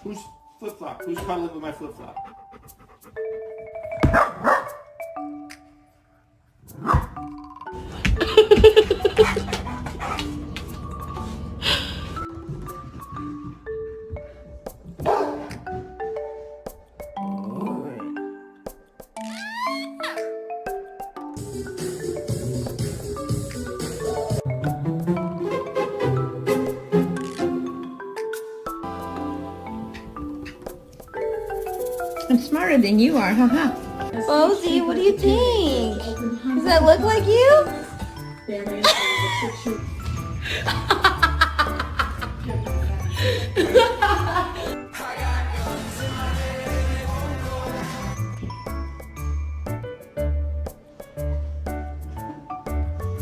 Who's flip-flop? Who's cuddling with my flip-flop? I'm smarter than you are, huh? Bozy, what do you think? Does that look like you?